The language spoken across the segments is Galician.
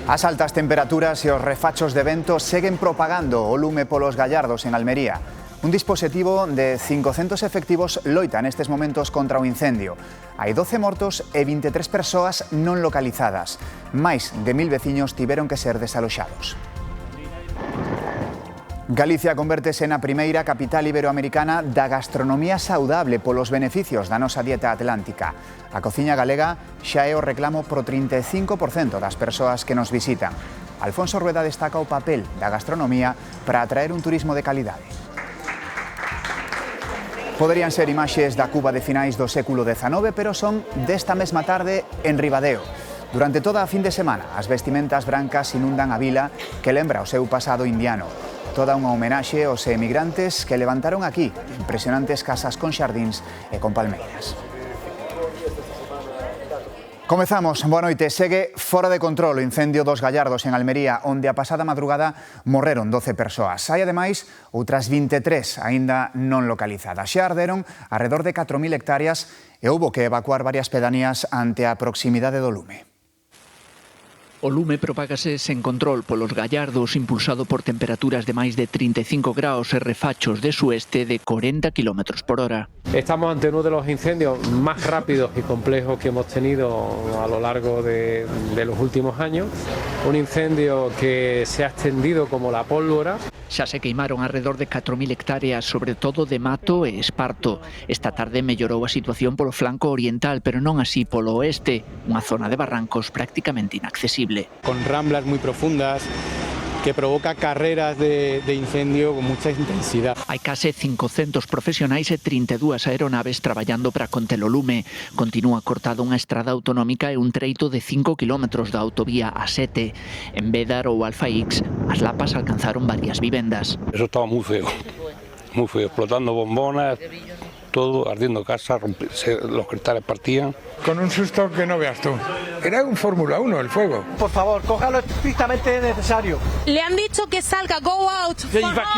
As altas temperaturas e os refachos de vento seguen propagando o lume polos Gallardos en Almería. Un dispositivo de 500 efectivos loita nestes momentos contra o incendio. Hai 12 mortos e 23 persoas non localizadas. Máis de 1000 veciños tiveron que ser desaloxados. Galicia convértese na primeira capital iberoamericana da gastronomía saudable polos beneficios da nosa dieta atlántica. A cociña galega xa é o reclamo pro 35% das persoas que nos visitan. Alfonso Rueda destaca o papel da gastronomía para atraer un turismo de calidade. Poderían ser imaxes da Cuba de finais do século XIX, pero son desta mesma tarde en Ribadeo. Durante toda a fin de semana, as vestimentas brancas inundan a vila que lembra o seu pasado indiano. Toda unha homenaxe aos emigrantes que levantaron aquí impresionantes casas con xardíns e con palmeiras. Comezamos, boa noite. Segue fora de control o incendio dos Gallardos en Almería, onde a pasada madrugada morreron 12 persoas. Hai, ademais, outras 23 aínda non localizadas. Xa arderon arredor de 4.000 hectáreas e houbo que evacuar varias pedanías ante a proximidade do lume. O lume propágase sen control polos Gallardos, impulsado por temperaturas de máis de 35 graus e refachos de sueste de 40 km por hora. Estamos ante uno de los incendios más rápidos y complejos que hemos tenido a lo largo de los últimos años. Un incendio que se ha extendido como la pólvora. Xa se queimaron alrededor de 4.000 hectáreas, sobre todo de mato e esparto. Esta tarde mellorou a situación polo flanco oriental, pero non así polo oeste, unha zona de barrancos prácticamente inaccesible. Con ramblas muy profundas, que provoca carreras de incendio con mucha intensidad. Hai case 500 profesionais e 32 aeronaves traballando para conter o lume. Continúa cortada unha estrada autonómica e un treito de 5 km da autovía A7. En Bédar ou Alfaix, as lapas alcanzaron varias vivendas. Eso estaba muy feo, explotando bombonas, todo, ardiendo casas, los cristales partían. Con un susto que no veas tú. Era un Fórmula 1 el fuego. Por favor, cójalo estrictamente necesario. Le han dicho que salga, go out.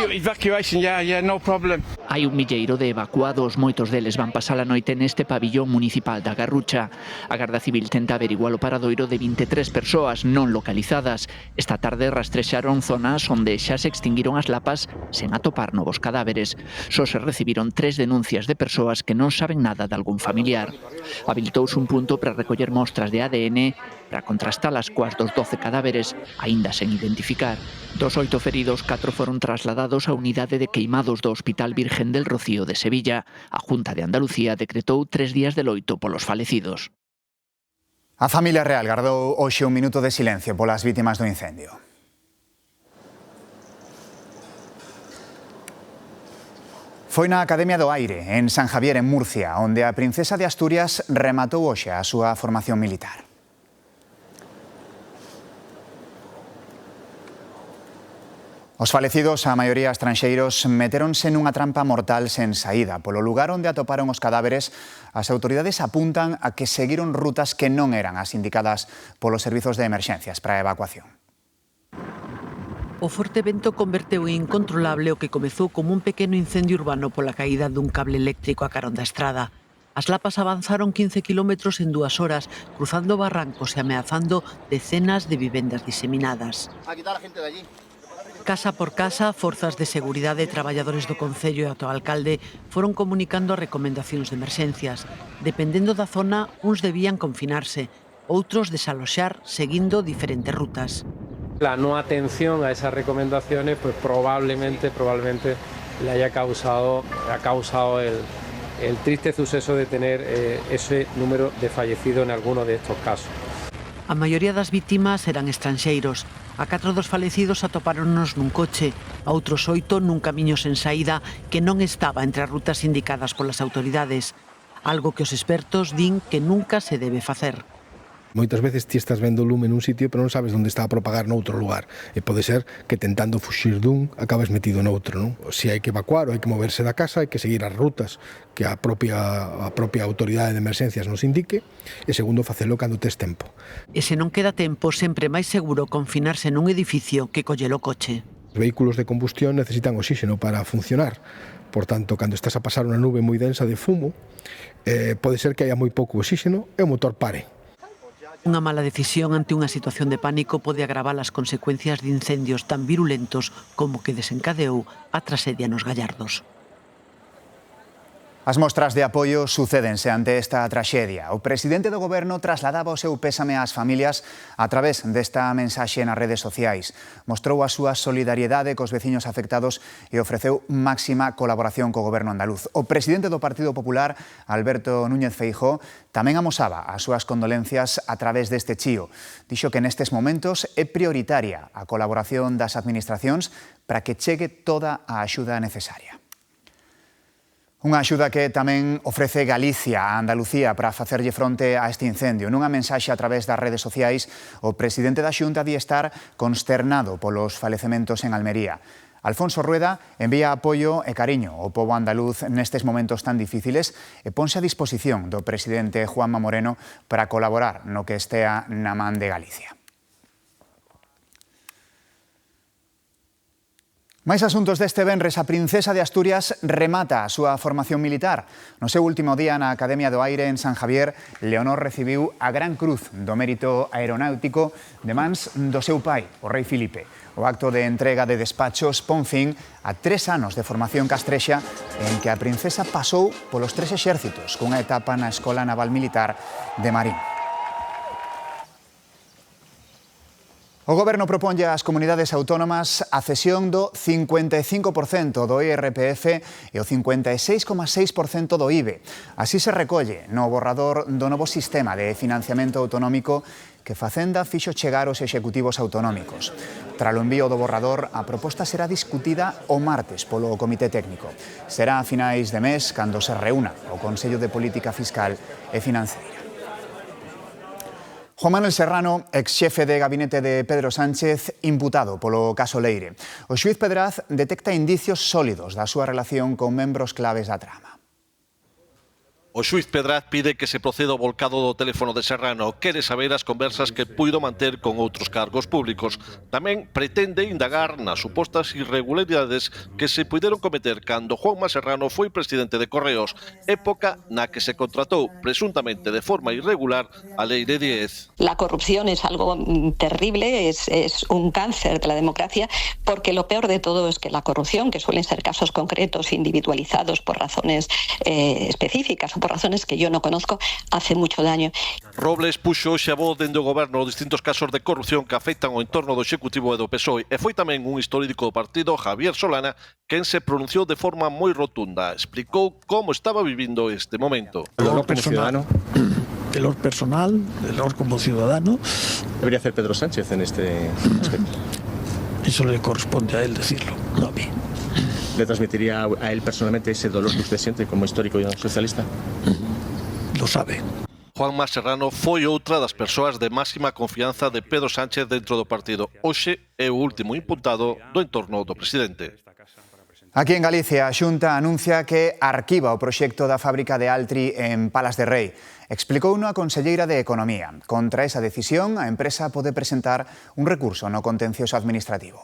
Evacuation, yeah, no problem. Hai un milleiro de evacuados, moitos deles van pasar a noite neste pabillón municipal da Garrucha. A Garda Civil tenta averiguar o paradoiro de 23 persoas non localizadas. Esta tarde rastrexaron zonas onde xa se extinguiron as lapas sen atopar novos cadáveres. Só se recibiron 3 denuncias de persoas que non saben nada de algún familiar. Habilitouse un punto para recoller mostras de ADN para contrastalas coas dos 12 cadáveres, aínda sen identificar. Dos 8 feridos, 4 foron trasladados á unidade de queimados do Hospital Virgen del Rocío de Sevilla. A Junta de Andalucía decretou 3 días de loito polos falecidos. A familia real gardou hoxe un minuto de silencio polas vítimas do incendio. Foi na Academia do Aire, en San Javier, en Murcia, onde a princesa de Asturias rematou hoxe a súa formación militar. Os falecidos, a maioría estranxeiros, metéronse nunha trampa mortal sen saída. Polo lugar onde atoparon os cadáveres, as autoridades apuntan a que seguiron rutas que non eran as indicadas polos servizos de emerxencias para a evacuación. O forte vento converteu en incontrolable o que comezou como un pequeno incendio urbano pola caída dun cable eléctrico a carón da estrada. As lapas avanzaron 15 kilómetros en 2 horas, cruzando barrancos e ameazando decenas de vivendas diseminadas. A quitar a gente de allí. Casa por casa, forzas de seguridade, traballadores do Concello e o alcalde foron comunicando as recomendacións de emerxencias. Dependendo da zona, uns debían confinarse, outros desaloxar seguindo diferentes rutas. La no atención a esas recomendaciones pues probablemente le haya causado el triste suceso de tener ese número de fallecidos en algunos de estos casos. A maioría das vítimas eran estranxeiros. A 4 dos falecidos atopáronnos nun coche, a outros 8 nun camiño sen saída que non estaba entre as rutas indicadas polas autoridades, algo que os expertos din que nunca se debe facer. Moitas veces ti estás vendo o lume nun sitio pero non sabes onde está a propagar noutro lugar e pode ser que tentando fuxir dun acabes metido noutro, non? Se hai que evacuar ou hai que moverse da casa, hai que seguir as rutas que a propia autoridade de emerxencias nos indique e segundo facelo cando tes tempo. E se non queda tempo, sempre máis seguro confinarse nun edificio que coller o coche. Os vehículos de combustión necesitan oxígeno para funcionar. Por tanto, cando estás a pasar unha nube moi densa de fumo, pode ser que haya moi pouco oxígeno e o motor pare. Unha mala decisión ante unha situación de pánico pode agravar as consecuencias de incendios tan virulentos como que desencadeou a traxedia nos Gallardos. As mostras de apoio sucédense ante esta traxedia. O presidente do goberno trasladaba o seu pésame ás familias a través desta mensaxe nas redes sociais. Mostrou a súa solidariedade cos veciños afectados e ofreceu máxima colaboración co goberno andaluz. O presidente do Partido Popular, Alberto Núñez Feijóo, tamén amosaba as súas condolencias a través deste chío. Dixo que nestes momentos é prioritaria a colaboración das administracións para que chegue toda a axuda necesaria. Unha axuda que tamén ofrece Galicia a Andalucía para facerlle fronte a este incendio. Nunha mensaxe a través das redes sociais, o presidente da Xunta di estar consternado polos falecementos en Almería. Alfonso Rueda envía apoio e cariño ao pobo andaluz nestes momentos tan difíciles e ponse a disposición do presidente Juanma Moreno para colaborar no que estea na man de Galicia. Máis asuntos deste venres, a princesa de Asturias remata a súa formación militar. No seu último día na Academia do Aire en San Javier, Leonor recibiu a Gran Cruz do Mérito Aeronáutico de mans do seu pai, o rei Filipe. O acto de entrega de despachos pon fin a 3 anos de formación castrexa en que a princesa pasou polos 3 exércitos cunha etapa na Escola Naval Militar de Marín. O Goberno proponlle ás comunidades autónomas a cesión do 55% do IRPF e o 56,6% do IBE. Así se recolle no borrador do novo sistema de financiamento autonómico que Facenda fixo chegar aos executivos autonómicos. Tralo envío do borrador, a proposta será discutida o martes polo Comité Técnico. Será a finais de mes cando se reúna o Consello de Política Fiscal e Financeira. Juan Manuel Serrano, exxefe de gabinete de Pedro Sánchez, imputado polo caso Leire. O xuíz Pedraz detecta indicios sólidos da súa relación con membros claves da trama. O xuíz Pedraz pide que se proceda ao volcado do teléfono de Serrano. Quere saber as conversas que puido manter con outros cargos públicos. Tamén pretende indagar nas supostas irregularidades que se puideron cometer cando Juanma Serrano foi presidente de Correos, época na que se contratou presuntamente de forma irregular a Leire Díez. La corrupción es algo terrible, es un cáncer de la democracia, porque lo peor de todo es que la corrupción, que suelen ser casos concretos, individualizados por razones específicas, por razones que yo no conozco, hace mucho daño. Robles puxo hoxe a voz dende o goberno os distintos casos de corrupción que afectan o entorno do Executivo e do PSOE, e foi tamén un histórico do partido, Javier Solana, quen se pronunciou de forma moi rotunda. Explicou como estaba vivindo este momento. El honor como ciudadano. El honor personal, el honor como ciudadano. ¿Debería hacer Pedro Sánchez en este aspecto? Eso le corresponde a él decirlo, no a mí. ¿Le transmitiría a él personalmente ese dolor que usted siente como histórico socialista? Lo sabe. Juanma Serrano foi outra das persoas de máxima confianza de Pedro Sánchez dentro do partido. Hoxe é o último imputado do entorno do presidente. Aquí en Galicia, a Xunta anuncia que arquiva o proxecto da fábrica de Altri en Palas de Rei. Explicouno a conselleira de Economía. Contra esa decisión, a empresa pode presentar un recurso no contencioso administrativo.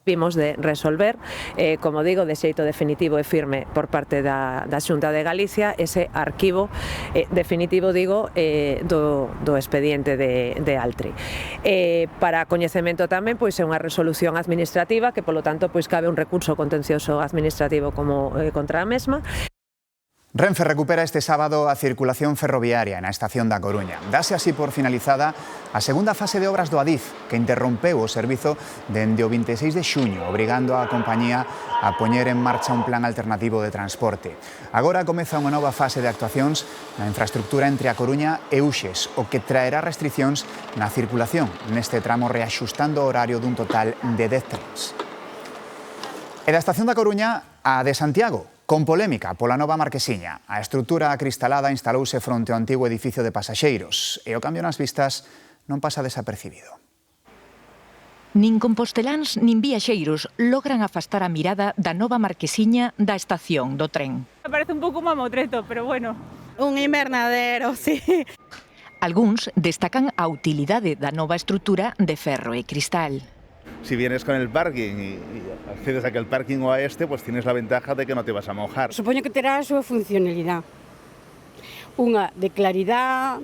Vimos de resolver, como digo, de xeito definitivo e firme por parte da Xunta de Galicia ese arquivo definitivo, digo, do expediente de Altri. Para coñecemento tamén, pois é unha resolución administrativa que, polo tanto, pois cabe un recurso contencioso administrativo como contra a mesma. Renfe recupera este sábado a circulación ferroviaria na estación da Coruña. Dase así por finalizada a segunda fase de obras do Adif, que interrompeu o servizo dende o 26 de xuño, obrigando a compañía a poñer en marcha un plan alternativo de transporte. Agora comeza unha nova fase de actuacións na infraestructura entre a Coruña e Uxes, o que traerá restriccións na circulación neste tramo, reaxustando o horario dun total de 10 trens. E da estación da Coruña a de Santiago, con polémica pola nova marquesiña. A estrutura acristalada instalouse fronte ao antigo edificio de pasaxeiros e o cambio nas vistas non pasa desapercibido. Nin composteláns nin viaxeiros logran afastar a mirada da nova marquesiña da estación do tren. Parece un pouco mamotreto, pero bueno. Un invernadero, sí. Algúns destacan a utilidade da nova estrutura de ferro e cristal. Si vienes con el parking y accedes a aquel parking o a este, pues tienes la ventaja de que no te vas a mojar. Supoño que terá a súa funcionalidade. Unha de claridade.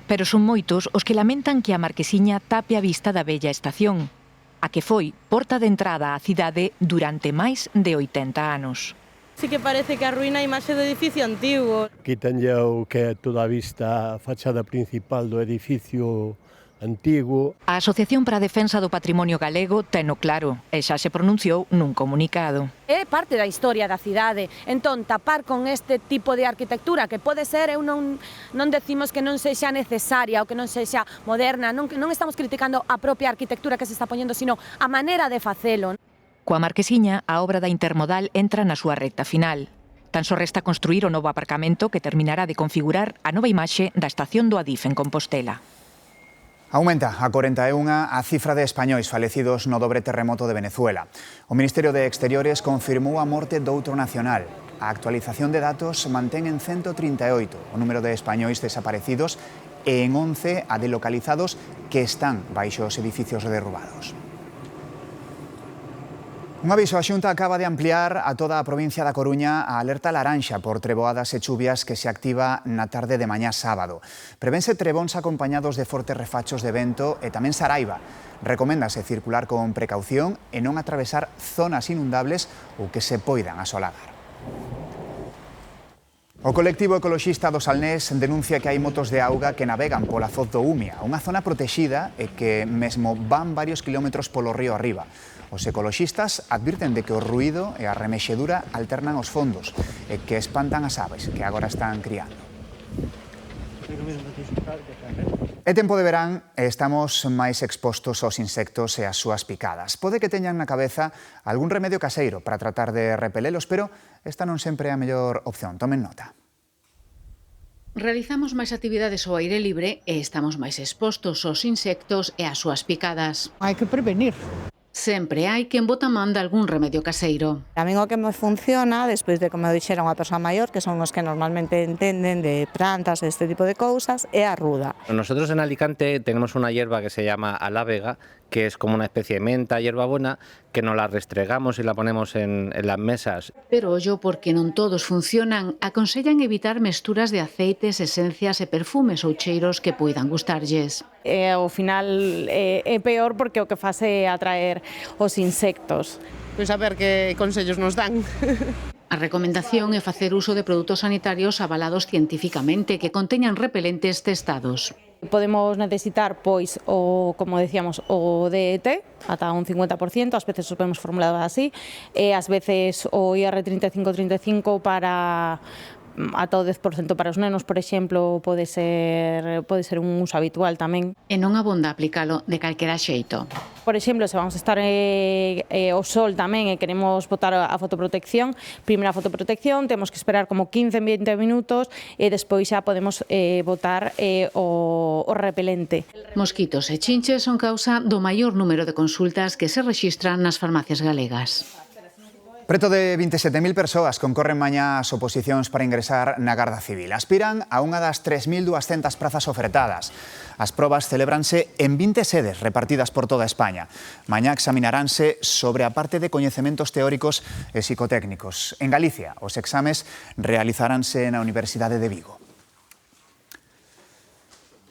Pero son moitos os que lamentan que a Marquesiña tape a vista da bella estación, a que foi porta de entrada á cidade durante máis de 80 anos. Sí que parece que arruina a imaxe do edificio antigo. Quítanlle o que é toda a vista, a fachada principal do edificio antigo. A Asociación para a Defensa do Patrimonio Galego teno claro e xa se pronunciou nun comunicado. É parte da historia da cidade, entón tapar con este tipo de arquitectura que pode ser, eu non decimos que non sexa necesaria ou que non sexa moderna, non estamos criticando a propia arquitectura que se está poñendo, sino a maneira de facelo. Coa Marquesiña, a obra da Intermodal entra na súa recta final. Tan só resta construir o novo aparcamento que terminará de configurar a nova imaxe da estación do Adif en Compostela. Aumenta a 41 a cifra de españois falecidos no dobre terremoto de Venezuela. O Ministerio de Exteriores confirmou a morte doutro nacional. A actualización de datos mantén en 138 o número de españois desaparecidos e en 11 a de localizados que están baixo os edificios derrubados. Un aviso, a Xunta acaba de ampliar a toda a provincia da Coruña a alerta laranxa por treboadas e chuvias que se activa na tarde de mañá sábado. Prevense trebóns acompañados de fortes refachos de vento e tamén saraiva. Recoméndase circular con precaución e non atravesar zonas inundables ou que se poidan asolagar. O colectivo ecoloxista do Salnés denuncia que hai motos de auga que navegan pola foz do Umia, unha zona protexida e que mesmo van varios kilómetros polo río arriba. Os ecoloxistas advirten de que o ruído e a remexedura alternan os fondos e que espantan as aves que agora están criando. É tempo de verán e estamos máis expostos aos insectos e ás súas picadas. Pode que teñan na cabeza algún remedio caseiro para tratar de repelelos, pero esta non sempre é a mellor opción. Tomen nota. Realizamos máis actividades ao aire libre e estamos máis expostos aos insectos e ás súas picadas. Hai que prevenir. Sempre hai quen bota man de algún remedio caseiro. A min o que me funciona, despois de que me dixera unha persoa maior, que son os que normalmente entenden de plantas e este tipo de cousas, é a ruda. Nosotros en Alicante tenemos una hierba que se llama alávega, que es como una especie de menta, hierbabuena, que nos la restregamos y la ponemos en las mesas. Pero ollo, porque non todos funcionan, aconsellan evitar mesturas de aceites, esencias e perfumes ou cheiros que poidan gustarlles. Ao final é peor porque o que faz é atraer os insectos. Pois a ver que consellos nos dan. A recomendación é facer uso de produtos sanitarios avalados científicamente que conteñan repelentes testados. Podemos necesitar, pois, como decíamos, o DET, ata un 50%, ás veces os vemos formulados así, e ás veces o IR3535 para ata o 10% para os nenos, por exemplo, pode ser un uso habitual tamén. E non abonda aplicalo de calquera xeito. Por exemplo, se vamos a estar ao sol tamén e queremos botar a fotoprotección, primeira fotoprotección, temos que esperar como 15-20 minutos e despois xa podemos botar o repelente. Mosquitos e chinches son causa do maior número de consultas que se rexistran nas farmacias galegas. Preto de 27.000 persoas concorren mañá ás oposicións para ingresar na Garda Civil. Aspiran a unha das 3.200 prazas ofertadas. As probas celebranse en 20 sedes repartidas por toda España. Mañá examinaránse sobre a parte de coñecementos teóricos e psicotécnicos. En Galicia, os exames realizaránse na Universidade de Vigo.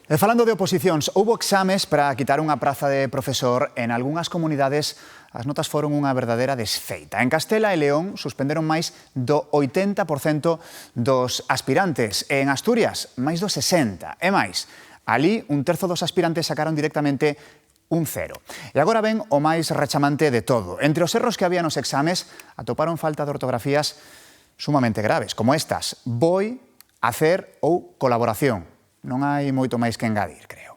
E falando de oposicións, houbo exames para quitar unha praza de profesor en algunhas comunidades. As notas foron unha verdadeira desfeita. En Castela e León suspenderon máis do 80% dos aspirantes e en Asturias máis do 60%. E máis, ali un terzo dos aspirantes sacaron directamente un 0. E agora ven o máis rechamante de todo. Entre os erros que había nos exames atoparon falta de ortografías sumamente graves, como estas: voi, hacer ou colaboración. Non hai moito máis que engadir, creo.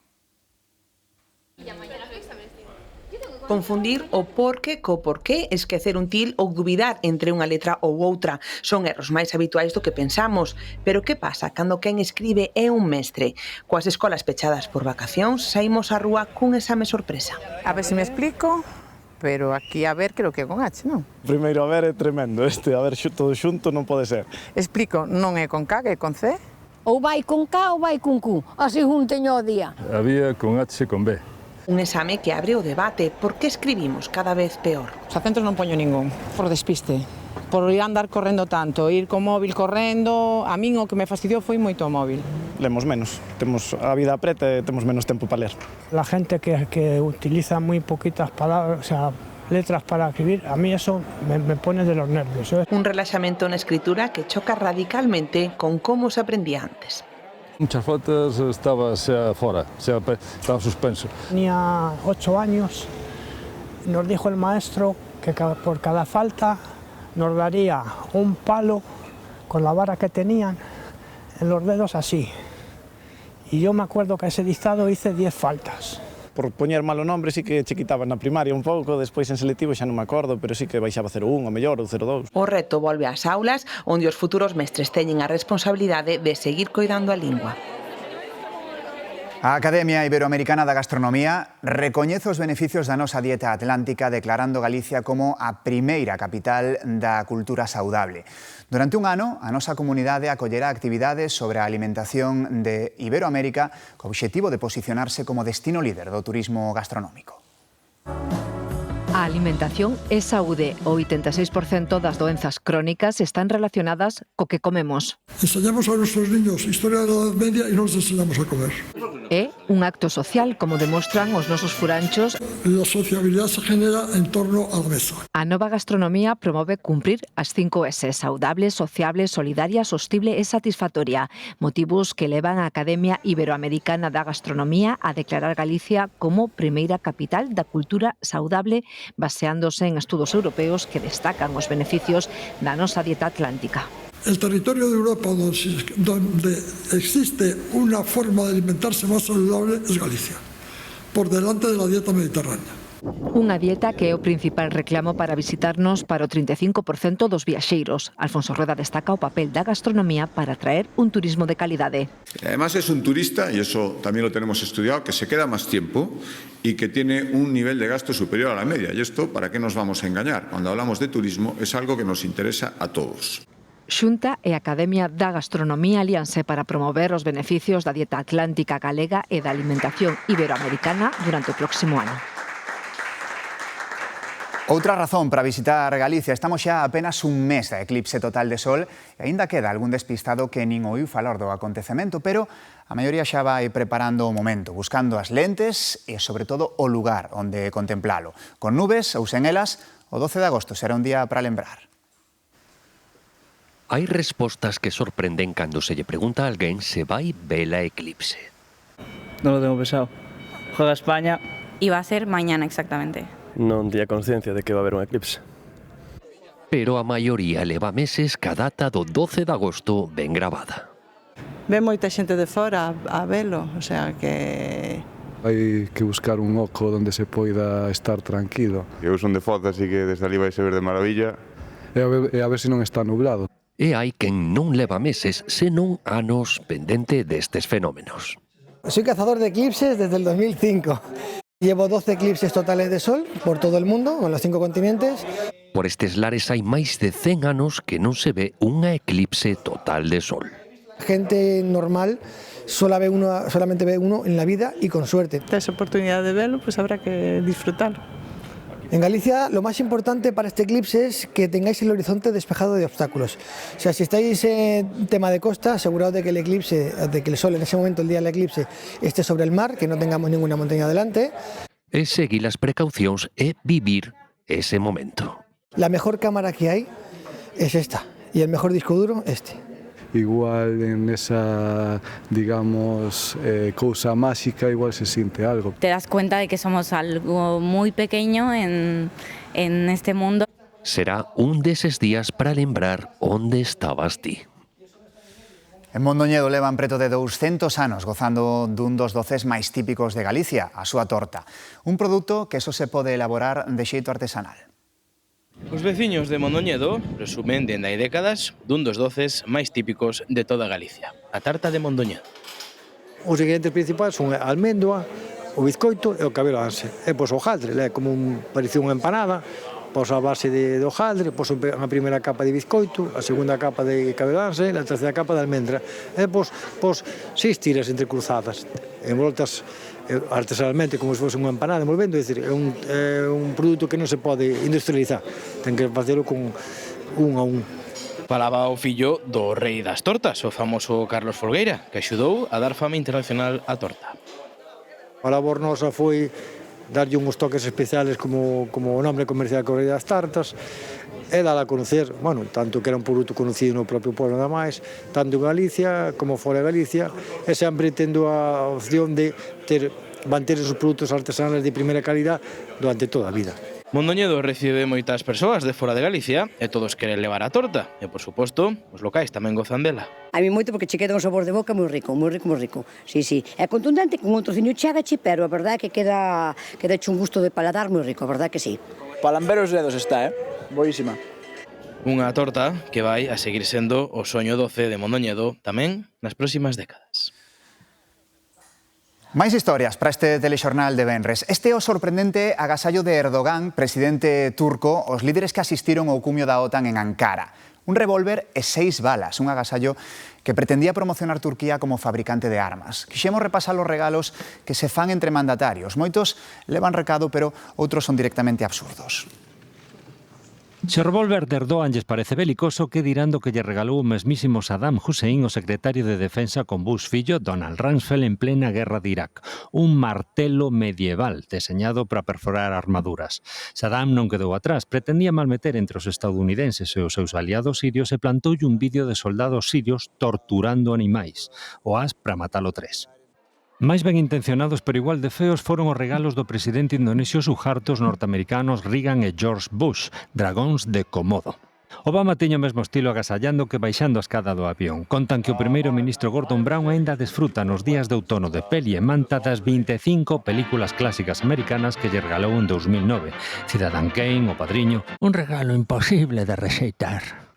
Confundir o porque co porqué, esquecer un til ou dubidar entre unha letra ou outra. Son erros máis habituais do que pensamos. Pero que pasa cando quen escribe é un mestre? Coas escolas pechadas por vacacións, saímos á rúa cun exame sorpresa. A ver se me explico, pero aquí a ver creo que é con H, non? Primeiro a ver é tremendo, a ver todo xunto non pode ser. Explico, non é con K, é con C. Ou vai con K ou vai con Q, así junteño o día. Había con H e con B. Un exame que abre o debate. Por que escribimos cada vez peor? Os acentos non poño ningún, por despiste. por ir andar correndo tanto, ir co móvil correndo, a min o que me fastidiou foi moito o móvil. Lemos menos, temos a vida apreta e temos menos tempo para ler. La gente que utiliza muy poquitas palabras, o sea, letras para escribir, a mí eso me pone de los nervios. Un relaxamento na escritura que choca radicalmente con como se aprendía antes. Muchas fotos estaba xa fora, estaba suspenso. Tenía 8 años, nos dijo el maestro que por cada falta nos daría un palo con la vara que tenían en los dedos así. Y yo me acuerdo que a ese dictado hice 10 faltas. Por poñer malo nombre sí que che quitaban na primaria un pouco, despois en selectivo xa non me acordo, pero sí que baixaba 0,1 o mellor ou 0,2. O reto volve ás aulas, onde os futuros mestres teñen a responsabilidade de seguir coidando a lingua. A Academia Iberoamericana da Gastronomía recoñece os beneficios da nosa dieta atlántica, declarando Galicia como a primeira capital da cultura saudable. Durante un ano, a nosa comunidade acollerá actividades sobre a alimentación de Iberoamérica co obxectivo de posicionarse como destino líder do turismo gastronómico. A alimentación é saúde. O 86% das doenzas crónicas están relacionadas co que comemos. Enseñamos a nuestros niños historia de la Edad Media e nos enseñamos a comer. É un acto social, como demostran os nosos furanchos. La sociabilidade se genera en torno á mesa. A nova gastronomía promove cumprir as 5 S: saudable, sociable, solidaria, sostible e satisfactoria. Motivos que levan a Academia Iberoamericana da Gastronomía a declarar Galicia como primeira capital da cultura saudable, baseándose en estudos europeos que destacan os beneficios da nosa dieta atlántica. El territorio de Europa donde existe una forma de alimentarse más saludable es Galicia, por delante de la dieta mediterránea. Unha dieta que é o principal reclamo para visitarnos para o 35% dos viaxeiros. Alfonso Rueda destaca o papel da gastronomía para atraer un turismo de calidade. Además es un turista, y eso también lo tenemos estudiado, que se queda más tiempo y que tiene un nivel de gasto superior a la media. Y esto, ¿para qué nos vamos a engañar? Cuando hablamos de turismo es algo que nos interesa a todos. Xunta e Academia da Gastronomía alíanse para promover os beneficios da dieta atlántica galega e da alimentación iberoamericana durante o próximo ano. Outra razón para visitar Galicia. Estamos xa a apenas un mes da eclipse total de sol e aínda queda algún despistado que nin oíu falar do acontecemento, pero a maioría xa vai preparando o momento, buscando as lentes e, sobre todo, o lugar onde contemplalo. Con nubes ou sen elas, o 12 de agosto será un día para lembrar. Hai respostas que sorprenden cando se lle pregunta a alguén se vai ver a eclipse. Non lo tengo pensado. Juega España. Iba a ser mañana exactamente. Non tiña conciencia de que va a haber un eclipse. Pero a maioría leva meses que a data do 12 de agosto ben gravada. Ve moita xente de fora a velo, o sea que... Hai que buscar un oco onde se poida estar tranquilo. Eu son de Foz, así que desde ali vai se ver de maravilla. E a ver se non está nublado. E hai quen non leva meses, senón anos pendente destes fenómenos. Soy cazador de eclipses desde el 2005. Llevo 12 eclipses totales de sol por todo el mundo, en los 5 continentes. Por estes lares hai máis de 100 anos que non se ve unha eclipse total de sol. Gente normal solamente ve uno en la vida y con suerte. Tes oportunidad de verlo, pues habrá que disfrutarlo. En Galicia lo más importante para este eclipse es que tengáis el horizonte despejado de obstáculos. O sea, si estáis en tema de costa, aseguraos de que el sol en ese momento, el día del eclipse, esté sobre el mar, que no tengamos ninguna montaña delante. E seguir as precaucións e vivir ese momento. La mejor cámara que hay es esta y el mejor disco duro este. Igual en esa, digamos, cousa máxica, igual se siente algo. Te das cuenta de que somos algo muy pequeño en este mundo. Será un deses días para lembrar onde estabas ti. En Mondoñedo levan preto de 200 anos gozando dun dos doces máis típicos de Galicia, a súa torta. Un produto que só se pode elaborar de xeito artesanal. Os veciños de Mondoñedo presumen dende hai décadas dun dos doces máis típicos de toda Galicia, a tarta de Mondoñedo. Os ingredientes principais son a almendra, o bizcoito e o cabelánse. E pois o hojaldre, é como parecía unha empanada, pois a base de hojaldre, pois a primeira capa de bizcoito, a segunda capa de cabelánse, a terceira capa de almendra. E pois 6 tiras entrecruzadas, envoltas artesanalmente como se fose unha empanada envolvendo, é dicir, é un produto que non se pode industrializar, ten que facelo con un a un. Falaba o fillo do rei das tortas, o famoso Carlos Folgueira, que axudou a dar fama internacional á torta. A labor nosa foi darlle uns toques especiales como o nome comercial que o rei das tartas, e dala a conocer, bueno, tanto que era un produto conocido no propio pueblo nada máis, tanto en Galicia como fora de Galicia, e sempre tendo a opción de manter os produtos artesanales de primeira calidad durante toda a vida. Mondoñedo recibe moitas persoas de fora de Galicia e todos queren levar a torta. E, por suposto, os locais tamén gozan dela. A mí moito porque che queda un sabor de boca moi rico, moi rico, moi rico. Sí, sí. É contundente, con un trociño chágache, pero a verdade é que queda un gusto de paladar moi rico, a verdade que sí. Palamberos dedos está, boísima. Unha torta que vai a seguir sendo o soño doce de Mondoñedo tamén nas próximas décadas. Máis historias para este telexornal de venres. Este é o sorprendente agasallo de Erdogan, presidente turco, os líderes que asistiron ao cumio da OTAN en Ankara. Un revólver e 6 balas, un agasallo que pretendía promocionar Turquía como fabricante de armas. Quixemos repasar os regalos que se fan entre mandatarios. Moitos levan recado, pero outros son directamente absurdos. Se o revólver de Erdogan lles parece belicoso, que dirán do que lle regalou o mesmísimo Saddam Hussein, o secretario de Defensa con Bush fillo, Donald Rumsfeld, en plena guerra de Irak. Un martelo medieval, deseñado para perforar armaduras. Saddam non quedou atrás, pretendía malmeter entre os estadounidenses e os seus aliados sirios e plantoulle un vídeo de soldados sirios torturando animais. O as para matalo 3. Máis ben intencionados pero igual de feos foron os regalos do presidente indonesio Suharto aos norteamericanos Reagan e George Bush, dragóns de Komodo. Obama tiña o mesmo estilo agasallando que baixando a escada do avión. Contan que o primeiro ministro Gordon Brown aínda desfruta nos días de outono de peli e manta das 25 películas clásicas americanas que lle regalou en 2009. Cidadan Kane, O Padriño, un regalo imposible de rexeitar.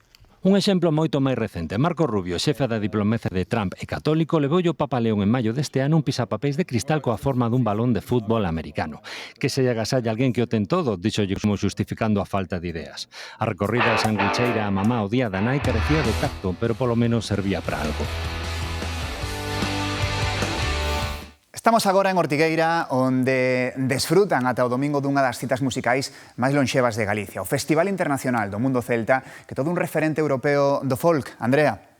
Un exemplo moito máis recente. Marco Rubio, xefe da diplomacia de Trump e católico, levoulle o Papa León en maio deste ano un pisapapéis de cristal coa forma dun balón de fútbol americano. Que se lle agasalla alguén que o ten todo, dixolle como xustificando a falta de ideas. A recorrida sanguicheira a mamá o día da nai carecía de tacto, pero polo menos servía para algo. Estamos agora en Ortigueira, onde desfrutan ata o domingo dunha das citas musicais máis lonxevas de Galicia, o Festival Internacional do Mundo Celta, que é todo un referente europeo do folk. Andrea.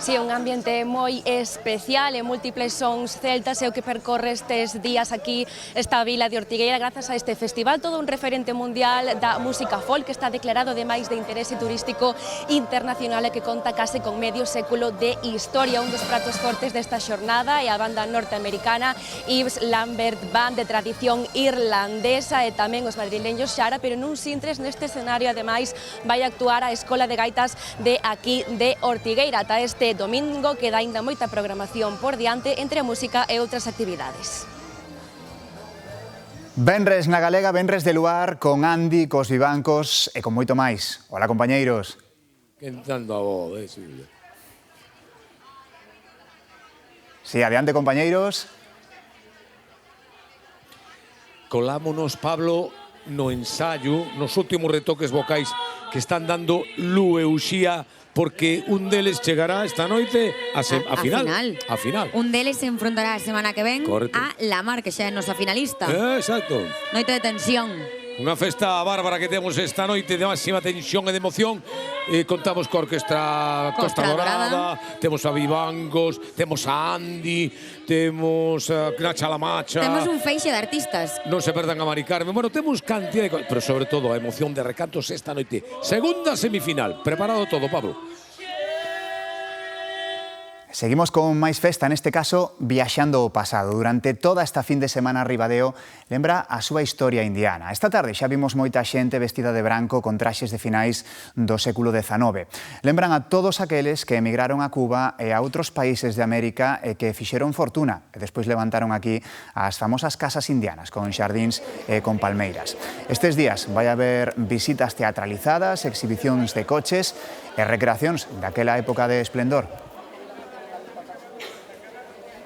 Si, un ambiente moi especial e múltiples sons celtas é o que percorre estes días aquí esta vila de Ortigueira grazas a este festival, todo un referente mundial da música folk que está declarado ademais de interese turístico internacional e que conta case con medio século de historia. Un dos pratos fortes desta xornada é a banda norteamericana Yves Lambert Band, de tradición irlandesa, e tamén os madrileños Xara, pero nun sintres neste escenario ademais vai actuar a Escola de Gaitas de aquí de Ortigueira. Ata este domingo queda aínda moita programación por diante entre a música e outras actividades. Venres na Galega, venres de luar, con Andy, cos vivancos e con moito máis. Hola, compañeiros. Quentando a voz, Silvia. Si, adiante, compañeiros. Colámonos, Pablo, no ensayo, nos últimos retoques vocais que están dando Lu e Uxía, porque un deles chegará esta noite a final. A final. Un deles se enfrontará a semana que ven. Correcto. A Lamar, que xa é nosa finalista. Exacto. Noite de tensión. Unha festa bárbara que temos esta noite de máxima tensión e de emoción. Contamos coa Orquestra Costa Dorada, temos a Vivancos, temos a Andy, temos a Nacha Lamacha. Temos un feixe de artistas. Non se perdan a Mari Carmen. Bueno, temos cantidad de cosas, pero sobre todo a emoción de recantos esta noite. Segunda semifinal. Preparado todo, Pablo. Seguimos con máis festa, neste caso, viaxando ao pasado. Durante toda esta fin de semana, Ribadeo lembra a súa historia indiana. Esta tarde xa vimos moita xente vestida de branco con traxes de finais do século XIX. Lembran a todos aqueles que emigraron a Cuba e a outros países de América e que fixeron fortuna e despois levantaron aquí as famosas casas indianas con xardíns e con palmeiras. Estes días vai haber visitas teatralizadas, exhibicións de coches e recreacións daquela época de esplendor.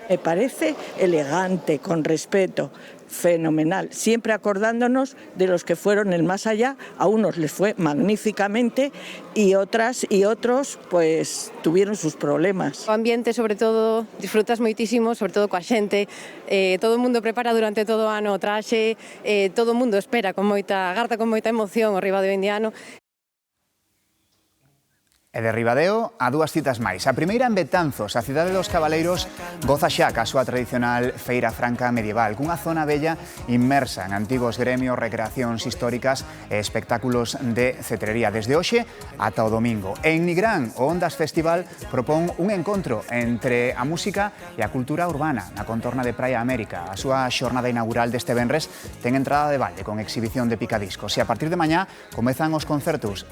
Me parece elegante, con respeto, fenomenal, siempre acordándonos de los que fueron el más allá. A unos les fue magníficamente y otras y otros pues tuvieron sus problemas. O ambiente, sobre todo, disfrutas moitísimo, sobre todo coa xente, todo o mundo prepara durante todo o ano o traxe, todo o mundo espera con moita agarda con moita emoción o Ribadeo indiano. E de Ribadeo a dúas citas máis. A primeira en Betanzos, a cidade dos Cabaleiros goza xa ca súa tradicional feira franca medieval, cunha zona bella inmersa en antigos gremios, recreacións históricas e espectáculos de cetrería desde hoxe ata o domingo. En Nigrán, o Ondas Festival propón un encontro entre a música e a cultura urbana na contorna de Praia América. A súa xornada inaugural deste venres ten entrada de balde con exhibición de picadiscos e a partir de mañá comezan os concertos,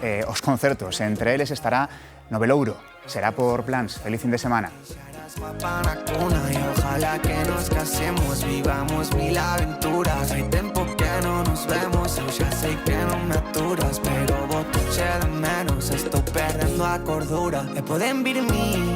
entre eles estará Novelouro. Será por plans. Feliz fin de semana. Ojalá que nos casemos, vivamos mil aventuras. Hay tiempo que no nos vemos, yo ya sé que no me aturas, pero vos te eché de menos, estoy perdiendo a cordura. Me pueden ver mí